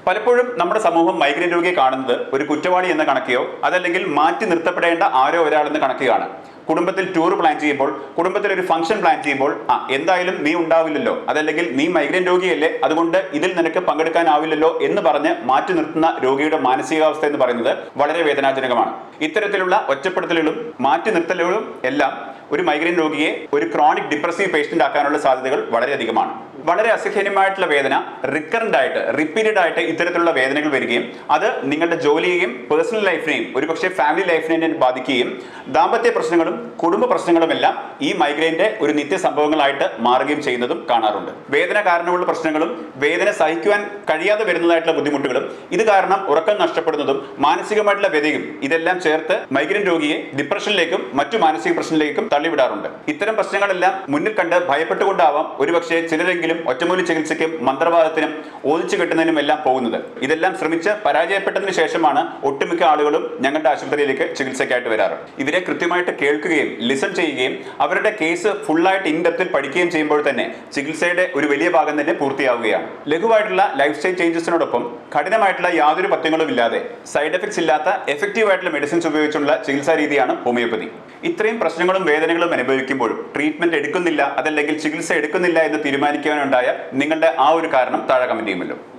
പലപ്പോഴും നമ്മുടെ സമൂഹം മൈഗ്രെയിൻ രോഗിയെ കാണുന്നത് ഒരു കുറ്റവാളി എന്ന കണക്കെയോ അതല്ലെങ്കിൽ മാറ്റി നിർത്തപ്പെടേണ്ട ആരോ ഒരാളെന്ന് കണക്കുകയാണ്. കുടുംബത്തിൽ ടൂർ പ്ലാൻ ചെയ്യുമ്പോൾ, കുടുംബത്തിൽ ഒരു ഫംഗ്ഷൻ പ്ലാൻ ചെയ്യുമ്പോൾ എന്തായാലും നീ ഉണ്ടാവില്ലല്ലോ, അതല്ലെങ്കിൽ നീ മൈഗ്രെയിൻ രോഗിയല്ലേ, അതുകൊണ്ട് ഇതിൽ നിനക്ക് പങ്കെടുക്കാനാവില്ലല്ലോ എന്ന് പറഞ്ഞ് മാറ്റി നിർത്തുന്ന രോഗിയുടെ മാനസികാവസ്ഥ എന്ന് പറയുന്നത് വളരെ വേദനാജനകമാണ്. ഇത്തരത്തിലുള്ള ഒറ്റപ്പെടുത്തലുകളും മാറ്റി നിർത്തലുകളും എല്ലാം ഒരു മൈഗ്രെയിൻ രോഗിയെ ഒരു ക്രോണിക് ഡിപ്രസീവ് പേഷ്യന്റ് ആക്കാനുള്ള സാധ്യതകൾ വളരെയധികമാണ്. വളരെ അസഹ്യമായിട്ടുള്ള വേദന റിക്കറന്റ് ആയിട്ട് റിപ്പീറ്റഡ് ആയിട്ട് ഇത്തരത്തിലുള്ള വേദനകൾ വരികയും അത് നിങ്ങളുടെ ജോലിയെയും പേഴ്സണൽ ലൈഫിനെയും ഒരുപക്ഷെ ഫാമിലി ലൈഫിനെയും ബാധിക്കുകയും ദാമ്പത്യ പ്രശ്നങ്ങളും കുടുംബ പ്രശ്നങ്ങളുമെല്ലാം ഈ മൈഗ്രെയിന്റെ ഒരു നിത്യ സംഭവങ്ങളായിട്ട് മാറുകയും ചെയ്യുന്നതും കാണാറുണ്ട്. വേദന കാരണമുള്ള പ്രശ്നങ്ങളും വേദന സഹിക്കുവാൻ കഴിയാതെ വരുന്നതായിട്ടുള്ള ബുദ്ധിമുട്ടുകളും ഇത് കാരണം ഉറക്കം നഷ്ടപ്പെടുന്നതും മാനസികമായിട്ടുള്ള വ്യതയും ഇതെല്ലാം ചേർത്ത് മൈഗ്രെയിൻ രോഗിയെ ഡിപ്രഷനിലേക്കും മറ്റു മാനസിക പ്രശ്നങ്ങളിലേക്കും തള്ളിവിടാറുണ്ട്. ഇത്തരം പ്രശ്നങ്ങളെല്ലാം മുന്നിൽ കണ്ട് ഭയപ്പെട്ടുകൊണ്ടാവാം ഒരുപക്ഷെ ചിലരെങ്കിലും ഒറ്റമൂലി ചികിത്സയ്ക്കും മന്ത്രവാദത്തിനും ഓദിച്ചു കെട്ടുന്നതിനും എല്ലാം പോകുന്നത്. ഇതെല്ലാം ശ്രമിച്ച് പരാജയപ്പെട്ടതിന് ശേഷമാണ് ഒട്ടുമിക്ക ആളുകളും ഞങ്ങളുടെ ആശുപത്രിയിലേക്ക് ചികിത്സയ്ക്കായിട്ട് വരാറ്. ഇവരെ കൃത്യമായിട്ട് കേൾക്കുകയും ലിസൺ ചെയ്യുകയും അവരുടെ കേസ് ഫുള്ളായിട്ട് ഇൻ ഡെപ്തിൽ പഠിക്കുകയും ചെയ്യുമ്പോൾ തന്നെ ചികിത്സയുടെ ഒരു വലിയ ഭാഗം തന്നെ പൂർത്തിയാവുകയാണ്. ലഘുവായിട്ടുള്ള ലൈഫ് സ്റ്റൈൽ ചേഞ്ചസിനോടൊപ്പം കഠിനമായിട്ടുള്ള യാതൊരു പഥ്യങ്ങളും ഇല്ലാതെ സൈഡ് എഫക്ട്സ് ഇല്ലാത്ത എഫക്റ്റീവ് ആയിട്ടുള്ള മെഡിസിൻസ് ഉപയോഗിച്ചുള്ള ചികിത്സാ രീതിയാണ് ഹോമിയോപ്പതി. ഇത്രയും പ്രശ്നങ്ങളും വേദനകളും അനുഭവിക്കുമ്പോഴും ട്രീറ്റ്മെന്റ് എടുക്കുന്നില്ല അതല്ലെങ്കിൽ ചികിത്സ എടുക്കുന്നില്ല എന്ന് തീരുമാനിക്കാനുണ്ടായ നിങ്ങളുടെ ആ ഒരു കാരണം താഴെ കമന്റ് ചെയ്യുമല്ലോ.